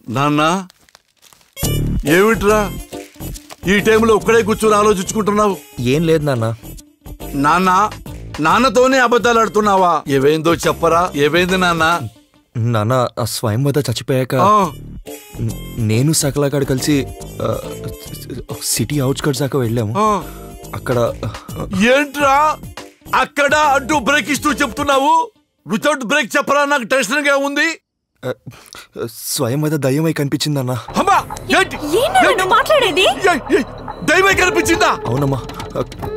నాన్న ఏమిట్రా ఈ టైంలో ఒక్కడే కూర్చొని ఆలోచించుకుంటున్నావు? ఏం లేదు నాన్న. నాన్న నాన్నతోనే అబద్ధాలు ఆడుతున్నావా? ఏవైందో చెప్పరా, ఏవైంది నాన్న? నాన్న స్వయంవద చచ్చిపోయాక నేను సకలాగాడు కలిసి సిటీ అవుట్స్కట్స్ దాకా వెళ్ళాము. అక్కడ ఏంట్రా అక్కడ అడ్డు బ్రేక్ ఇస్తూ చెప్తున్నావు? వితౌట్ బ్రేక్ చెప్పరా, నాకు టెన్షన్ గా ఉంది. స్వయంవద దయ్యమై కనిపించిందన్నా. మాట్లాడేది దయ్యమై కనిపించిందా? అవునమ్మా,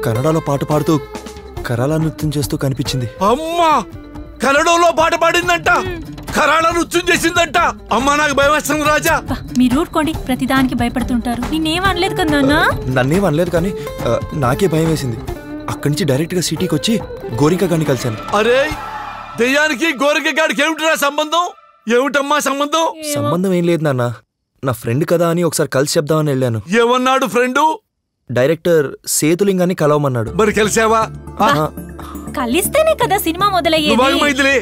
కన్నడలో పాట పాడుతూ కరాళ నృత్యం చేస్తూ కనిపించింది. అమ్మా కన్నడంలో పాట పాడిందంట, కరాళ నృత్యం చేసిందంట. అమ్మా నాకు భయం వేస్తుంది రాజా. మీరు ఊరుకోండి, ప్రతిదానికి భయపడుతుంటారు. నేనేం అనలేదు కదా నాన్న. నన్నేం అనలేదు కానీ నాకే భయం వేసింది. అక్కడి నుంచి డైరెక్ట్ గా సిటీకి వచ్చి గోరింక గారిని కలిశాను. అరే దయ్యానికి గోరింక గారికి ఏమిటిరా సంబంధం? ఏమిటమ్మా సంబంధం? సంబంధం ఏం లేదు నాన్న, నా ఫ్రెండ్ కదా అని ఒకసారి కలిసి చెప్దామని వెళ్ళాను. ఏమన్నాడు ఫ్రెండు? డైరెక్టర్ సేతులింగాన్ని కలవమన్నాడు. మరి కలిసావా? కలిస్తేనే కదా సినిమా మొదలయ్యేది.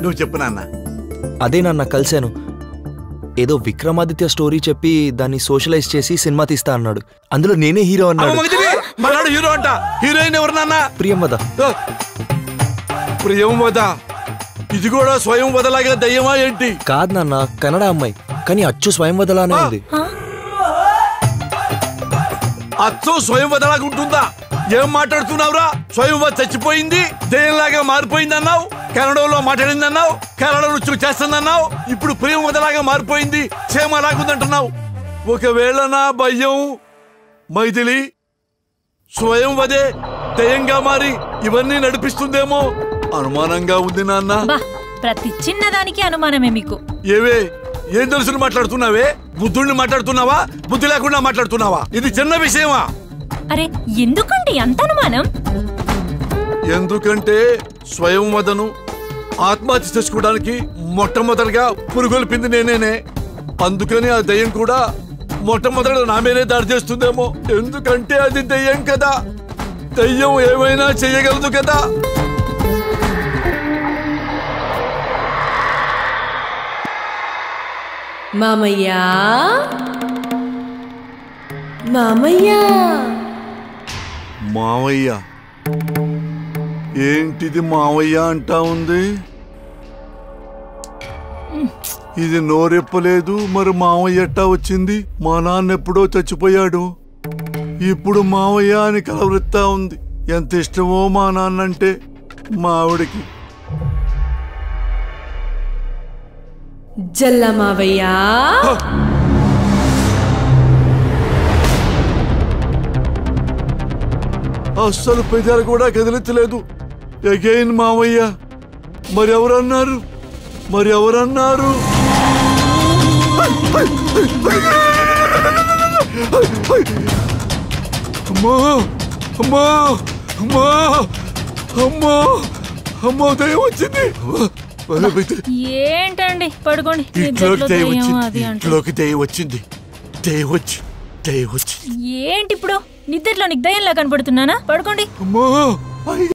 నువ్వు చెప్పు నాన్న. అదే నాన్న కలిశాను. ఏదో విక్రమాదిత్య స్టోరీ చెప్పి దాన్ని సోషలైజ్ చేసి సినిమా తీస్తా అన్నాడు. అందులో నేనే హీరో అన్నాడు. హీరో అంట. హీరోయిన్ ఎవరు నాన్న? ప్రియంవద. ప్రియంవద ఇది కూడా స్వయంవదలాగా దయ్యమా ఏంటి? కాదు నాన్న, కన్నడ అమ్మాయి, కానీ అచ్చు స్వయంవదలానే ఉంది. అచ్చు స్వయంవదలాగా ఉంటుందా? ఏం మాట్లాడుతున్నావురా? స్వయంవద చచ్చిపోయింది, దయ్యంలాగా మారిపోయింది అన్నావు, కన్నడంలో మాట్లాడింది అన్నావు, కన్నడ నృత్యం చేస్తుందన్నావు, ఇప్పుడు ప్రియంవదలాగా మారిపోయింది, సేమ్ అలాగుందంటున్నావు. ఒకవేళ నా భయం మైథిలి స్వయంవదే దయ్యంగా మారి ఇవన్నీ నడిపిస్తుందేమో అనుమానంగా ఉంది నాన్న. ప్రతి చిన్నదానికి అనుమానమే మీకు. ఏవే ఏం తెలుసుని మాట్లాడుతున్నావే? బుద్ధుడిని మాట్లాడుతున్నావా, బుద్ధి లేకుండా మాట్లాడుతున్నావా? ఇది చిన్న విషయమా? అరే ఎందుకండి అంత అనుమానం? ఎందుకంటే స్వయంవదను ఆత్మహత్య చేసుకోవడానికి మొట్టమొదటిగా పురుగొల్పింది నేనేనే. అందుకని ఆ దయ్యం కూడా మొట్టమొదట నా మీదే దాడి చేస్తుందేమో. ఎందుకంటే అది దయ్యం కదా, దయ్యం ఏమైనా చేయగలదు కదా. మామయ్యా మామయ్యా మావయ్య ఏంటిది మావయ్య అంటా ఉంది? ఇది నోరెప్పలేదు, మరి మావయ్య ఎట్టా వచ్చింది? మా నాన్న ఎప్పుడో చచ్చిపోయాడు, ఇప్పుడు మావయ్య అని కలవరిస్తా ఉంది. ఎంత ఇష్టమో మా నాన్న అంటే మా ఆవిడకి. జల్ల మావయ్యా అస్సలు పెదాలు కూడా కదిలించలేదు. అగైన్ మావయ్య. మరి ఎవరన్నారు? మరి ఎవరన్నారు? అమ్మా అమ్మా అమ్మా అమ్మా అమ్మా దయ్యం వచ్చింది. ఏంటండి పడుకోండి. ఇంట్లోకి దయ్యం వచ్చింది. ఏంటి ఇప్పుడు నిద్రలో నీకు దయ్యంలా కనపడుతున్నానా? పడుకోండి. అమ్మా